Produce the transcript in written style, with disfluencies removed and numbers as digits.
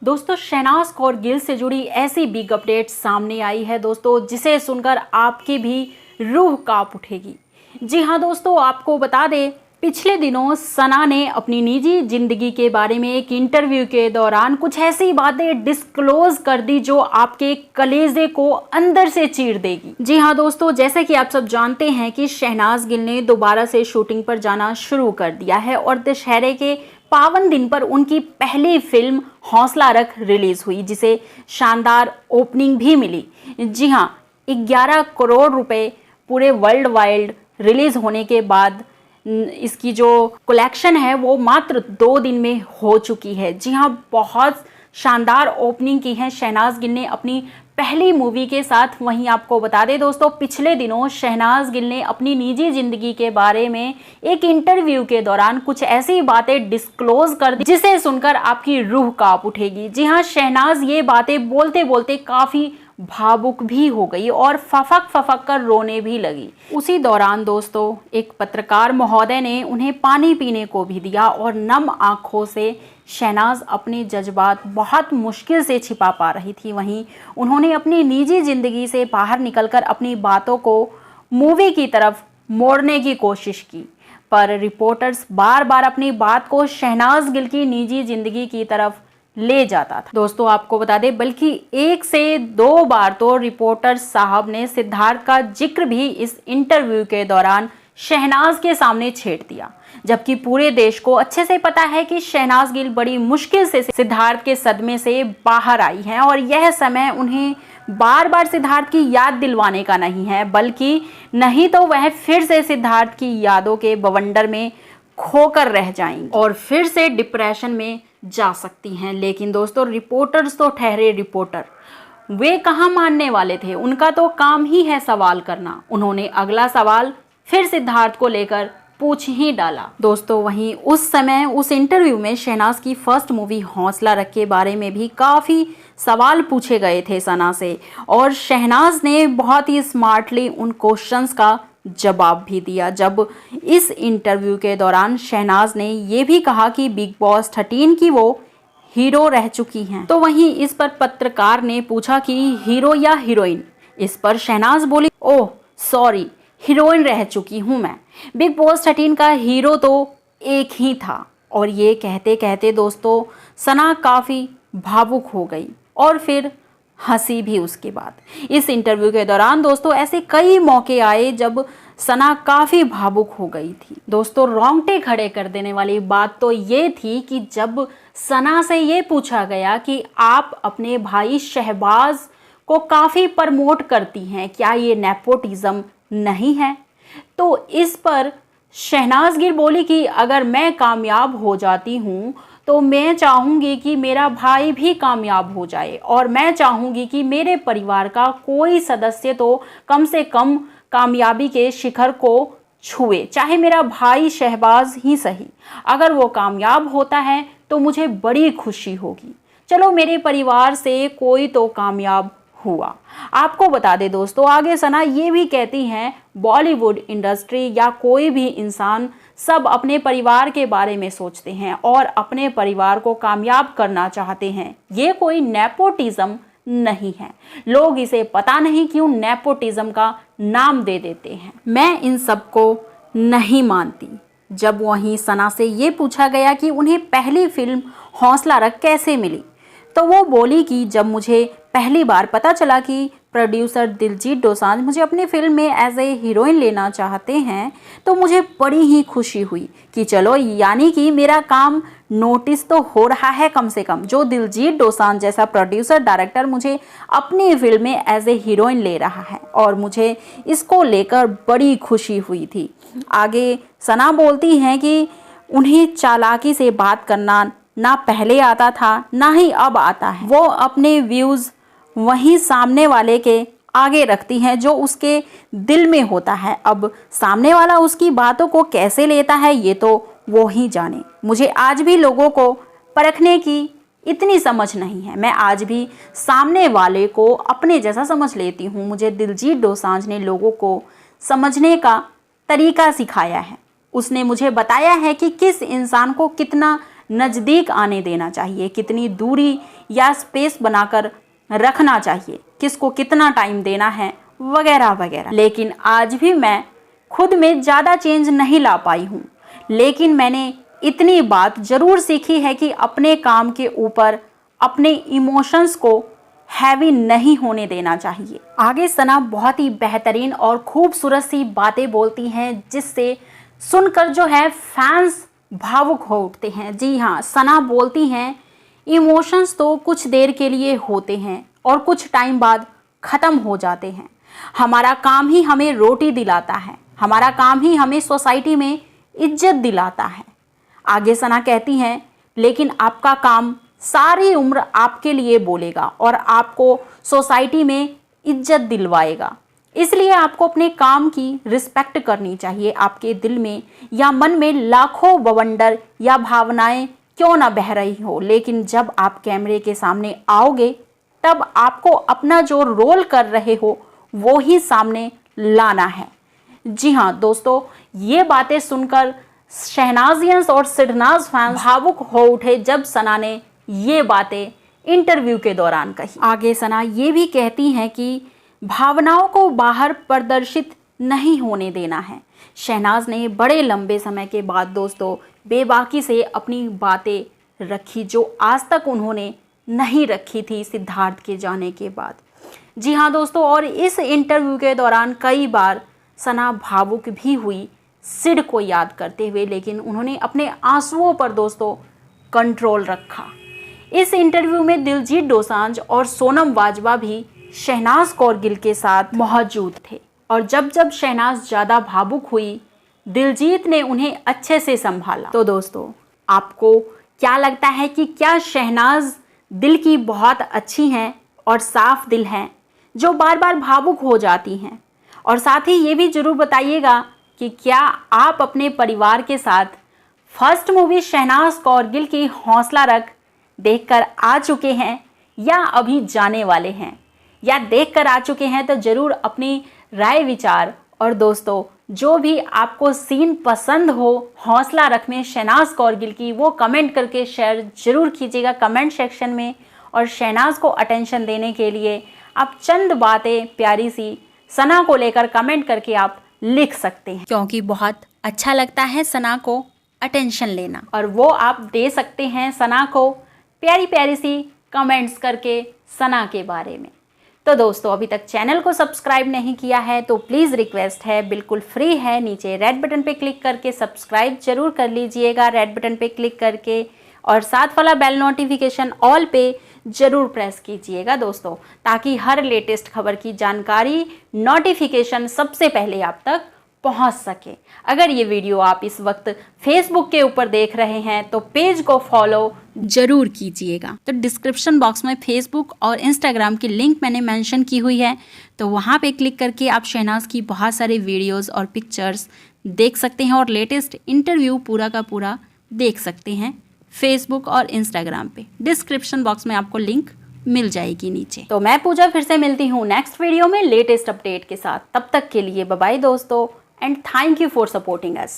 दोस्तों शहनाज कौर गिल से जुड़ी ऐसी बिग अपडेट सामने आई है दोस्तों, जिसे सुनकर आपकी भी रूह कांप उठेगी। जी हाँ दोस्तों, आपको बता दें, पिछले दिनों सना ने अपनी निजी जिंदगी के बारे में एक इंटरव्यू के दौरान कुछ ऐसी बातें डिस्क्लोज कर दी जो आपके कलेजे को अंदर से चीर देगी। जी हाँ दोस्तों, जैसे कि आप सब जानते हैं कि शहनाज गिल ने दोबारा से शूटिंग पर जाना शुरू कर दिया है और दशहरे के पावन दिन पर उनकी पहली फिल्म हौसला रख रिलीज हुई, जिसे शानदार ओपनिंग भी मिली। जी हाँ, 11 करोड़ रुपए पूरे वर्ल्ड वाइड रिलीज होने के बाद इसकी जो कलेक्शन है वो मात्र 2 दिन में हो चुकी है। जी हाँ, बहुत शानदार ओपनिंग की है शहनाज गिल ने अपनी पहली मूवी के साथ। वहीं आपको बता दें दोस्तों, पिछले दिनों शहनाज गिल ने अपनी निजी जिंदगी के बारे में एक इंटरव्यू के दौरान कुछ ऐसी बातें डिस्क्लोज कर दी जिसे सुनकर आपकी रूह कांप उठेगी। जी हाँ, शहनाज ये बातें बोलते बोलते काफी भावुक भी हो गई और फफक कर रोने भी लगी। उसी दौरान दोस्तों एक पत्रकार महोदय ने उन्हें पानी पीने को भी दिया और नम आंखों से शहनाज अपने जज्बात बहुत मुश्किल से छिपा पा रही थी। वहीं उन्होंने अपनी निजी जिंदगी से बाहर निकलकर अपनी बातों को मूवी की तरफ मोड़ने की कोशिश की, पर रिपोर्टर्स बार बार अपनी बात को शहनाज गिल की निजी जिंदगी की तरफ ले जाता था। दोस्तों आपको बता दें, बल्कि 1 से 2 बार तो रिपोर्टर साहब ने सिद्धार्थ का जिक्र भी इस इंटरव्यू के दौरान शहनाज के सामने छेड़ दिया, जबकि पूरे देश को अच्छे से पता है कि शहनाज गिल बड़ी मुश्किल से सिद्धार्थ के सदमे से बाहर आई हैं और यह समय उन्हें बार बार सिद्धार्थ की याद दिलवाने का नहीं है, बल्कि नहीं तो वह फिर से सिद्धार्थ की यादों के बवंडर में खोकर रह जाएंगी और फिर से डिप्रेशन में जा सकती हैं। लेकिन दोस्तों रिपोर्टर्स तो ठहरे रिपोर्टर, वे कहाँ मानने वाले थे। उनका तो काम ही है सवाल करना। उन्होंने अगला सवाल फिर सिद्धार्थ को लेकर पूछ ही डाला। दोस्तों वहीं उस समय उस इंटरव्यू में शहनाज की फर्स्ट मूवी हौसला रख के बारे में भी काफ़ी सवाल पूछे गए थे सना से, और शहनाज ने बहुत ही स्मार्टली उन क्वेश्चंस का जवाब भी दिया। जब इस इंटरव्यू के दौरान शहनाज ने ये भी कहा कि बिग बॉस 13 की वो हीरो रह चुकी हैं, तो वहीं इस पर पत्रकार ने पूछा कि हीरो या हीरोइन। इस पर शहनाज बोली, ओह सॉरी, हीरोइन रह चुकी हूँ मैं। बिग बॉस 13 का हीरो तो एक ही था। और ये कहते कहते दोस्तों सना काफ़ी भावुक हो गई और फिर हंसी भी उसके बाद। इस इंटरव्यू के दौरान दोस्तों ऐसे कई मौके आए जब सना काफ़ी भावुक हो गई थी। दोस्तों रोंगटे खड़े कर देने वाली बात तो ये थी कि जब सना से ये पूछा गया कि आप अपने भाई शहबाज को काफ़ी प्रमोट करती हैं, क्या ये नेपोटिज्म नहीं है? तो इस पर शहनाज गिल बोली कि अगर मैं कामयाब हो जाती हूँ तो मैं चाहूँगी कि मेरा भाई भी कामयाब हो जाए और मैं चाहूँगी कि मेरे परिवार का कोई सदस्य तो कम से कम कामयाबी के शिखर को छुए, चाहे मेरा भाई शहबाज ही सही। अगर वो कामयाब होता है तो मुझे बड़ी खुशी होगी। चलो मेरे परिवार से कोई तो कामयाब हुआ। आपको बता दें दोस्तों, आगे सना ये भी कहती हैं, बॉलीवुड इंडस्ट्री या कोई भी इंसान सब अपने परिवार के बारे में सोचते हैं और अपने परिवार को कामयाब करना चाहते हैं। ये कोई नेपोटिज्म नहीं है। लोग इसे पता नहीं क्यों नेपोटिज्म का नाम दे देते हैं। मैं इन सब को नहीं मानती। जब वहीं सना से ये पूछा गया कि उन्हें पहली फिल्म हौसला रख कैसे मिली, तो वो बोली कि जब मुझे पहली बार पता चला कि प्रोड्यूसर दिलजीत दोसांझ मुझे अपनी फिल्म में एज ए हीरोइन लेना चाहते हैं, तो मुझे बड़ी ही खुशी हुई कि चलो, यानी कि मेरा काम नोटिस तो हो रहा है कम से कम। जो दिलजीत दोसांझ जैसा प्रोड्यूसर डायरेक्टर मुझे अपनी फिल्म में एज ए हीरोइन ले रहा है और मुझे इसको लेकर बड़ी खुशी हुई थी। आगे सना बोलती हैं कि उन्हें चालाकी से बात करना ना पहले आता था ना ही अब आता है। वो अपने व्यूज़ वहीं सामने वाले के आगे रखती हैं जो उसके दिल में होता है। अब सामने वाला उसकी बातों को कैसे लेता है ये तो वो ही जाने। मुझे आज भी लोगों को परखने की इतनी समझ नहीं है। मैं आज भी सामने वाले को अपने जैसा समझ लेती हूँ। मुझे दिलजीत दोसांझ ने लोगों को समझने का तरीका सिखाया है। उसने मुझे बताया है कि किस इंसान को कितना नज़दीक आने देना चाहिए, कितनी दूरी या स्पेस बनाकर रखना चाहिए, किसको कितना टाइम देना है, वगैरह वगैरह। लेकिन आज भी मैं खुद में ज़्यादा चेंज नहीं ला पाई हूँ, लेकिन मैंने इतनी बात ज़रूर सीखी है कि अपने काम के ऊपर अपने इमोशंस को हैवी नहीं होने देना चाहिए। आगे सना बहुत ही बेहतरीन और खूबसूरत सी बातें बोलती हैं, जिससे सुनकर जो है फैंस भावुक हो उठते हैं। जी हाँ, सना बोलती हैं इमोशंस तो कुछ देर के लिए होते हैं और कुछ टाइम बाद ख़त्म हो जाते हैं। हमारा काम ही हमें रोटी दिलाता है, हमारा काम ही हमें सोसाइटी में इज्जत दिलाता है। आगे सना कहती हैं, लेकिन आपका काम सारी उम्र आपके लिए बोलेगा और आपको सोसाइटी में इज्जत दिलवाएगा। इसलिए आपको अपने काम की रिस्पेक्ट करनी चाहिए। आपके दिल में या मन में लाखों बवंडर या भावनाएं क्यों ना बह रही हो, लेकिन जब आप कैमरे के सामने आओगे तब आपको अपना जो रोल कर रहे हो वो ही सामने लाना है। जी हाँ दोस्तों, ये बातें सुनकर शहनाजियंस और सिडनाज फैंस भावुक हो उठे जब सना ने ये बातें इंटरव्यू के दौरान कही। आगे सना ये भी कहती हैं कि भावनाओं को बाहर प्रदर्शित नहीं होने देना है। शहनाज ने बड़े लंबे समय के बाद दोस्तों बेबाकी से अपनी बातें रखी, जो आज तक उन्होंने नहीं रखी थी सिद्धार्थ के जाने के बाद। जी हाँ दोस्तों, और इस इंटरव्यू के दौरान कई बार सना भावुक भी हुई सिड को याद करते हुए, लेकिन उन्होंने अपने आंसुओं पर दोस्तों कंट्रोल रखा। इस इंटरव्यू में दिलजीत दोसांझ और सोनम बाजवा भी शहनाज कौर गिल के साथ मौजूद थे, और जब जब शहनाज ज़्यादा भावुक हुई दिलजीत ने उन्हें अच्छे से संभाला। तो दोस्तों आपको क्या लगता है कि क्या शहनाज दिल की बहुत अच्छी हैं और साफ दिल हैं जो बार बार भावुक हो जाती हैं? और साथ ही ये भी ज़रूर बताइएगा कि क्या आप अपने परिवार के साथ फर्स्ट मूवी शहनाज कौर गिल की हौसला रख देखकर आ चुके हैं या अभी जाने वाले हैं, या देखकर आ चुके हैं तो ज़रूर अपनी राय विचार और दोस्तों जो भी आपको सीन पसंद हो हौसला रख में शहनाज कौर गिल की, वो कमेंट करके शेयर ज़रूर कीजिएगा कमेंट सेक्शन में। और शहनाज को अटेंशन देने के लिए आप चंद बातें प्यारी सी सना को लेकर कमेंट करके आप लिख सकते हैं, क्योंकि बहुत अच्छा लगता है सना को अटेंशन लेना, और वो आप दे सकते हैं सना को प्यारी प्यारी सी कमेंट्स करके सना के बारे में। तो दोस्तों अभी तक चैनल को सब्सक्राइब नहीं किया है तो प्लीज़ रिक्वेस्ट है, बिल्कुल फ्री है, नीचे रेड बटन पे क्लिक करके सब्सक्राइब जरूर कर लीजिएगा रेड बटन पे क्लिक करके, और साथ वाला बेल नोटिफिकेशन ऑल पे ज़रूर प्रेस कीजिएगा दोस्तों, ताकि हर लेटेस्ट खबर की जानकारी नोटिफिकेशन सबसे पहले आप तक पहुंच सके। अगर ये वीडियो आप इस वक्त फेसबुक के ऊपर देख रहे हैं तो पेज को फॉलो जरूर कीजिएगा। तो डिस्क्रिप्शन बॉक्स में फेसबुक और इंस्टाग्राम की लिंक मैंने मेंशन की हुई है, तो वहाँ पे क्लिक करके आप शहनाज की बहुत सारे वीडियोस और पिक्चर्स देख सकते हैं और लेटेस्ट इंटरव्यू पूरा का पूरा देख सकते हैं फेसबुक और इंस्टाग्राम पे। डिस्क्रिप्शन बॉक्स में आपको लिंक मिल जाएगी नीचे। तो मैं पूजा फिर से मिलती हूँ नेक्स्ट वीडियो में लेटेस्ट अपडेट के साथ। तब तक के लिए बाय बाय दोस्तों, and thank you for supporting us.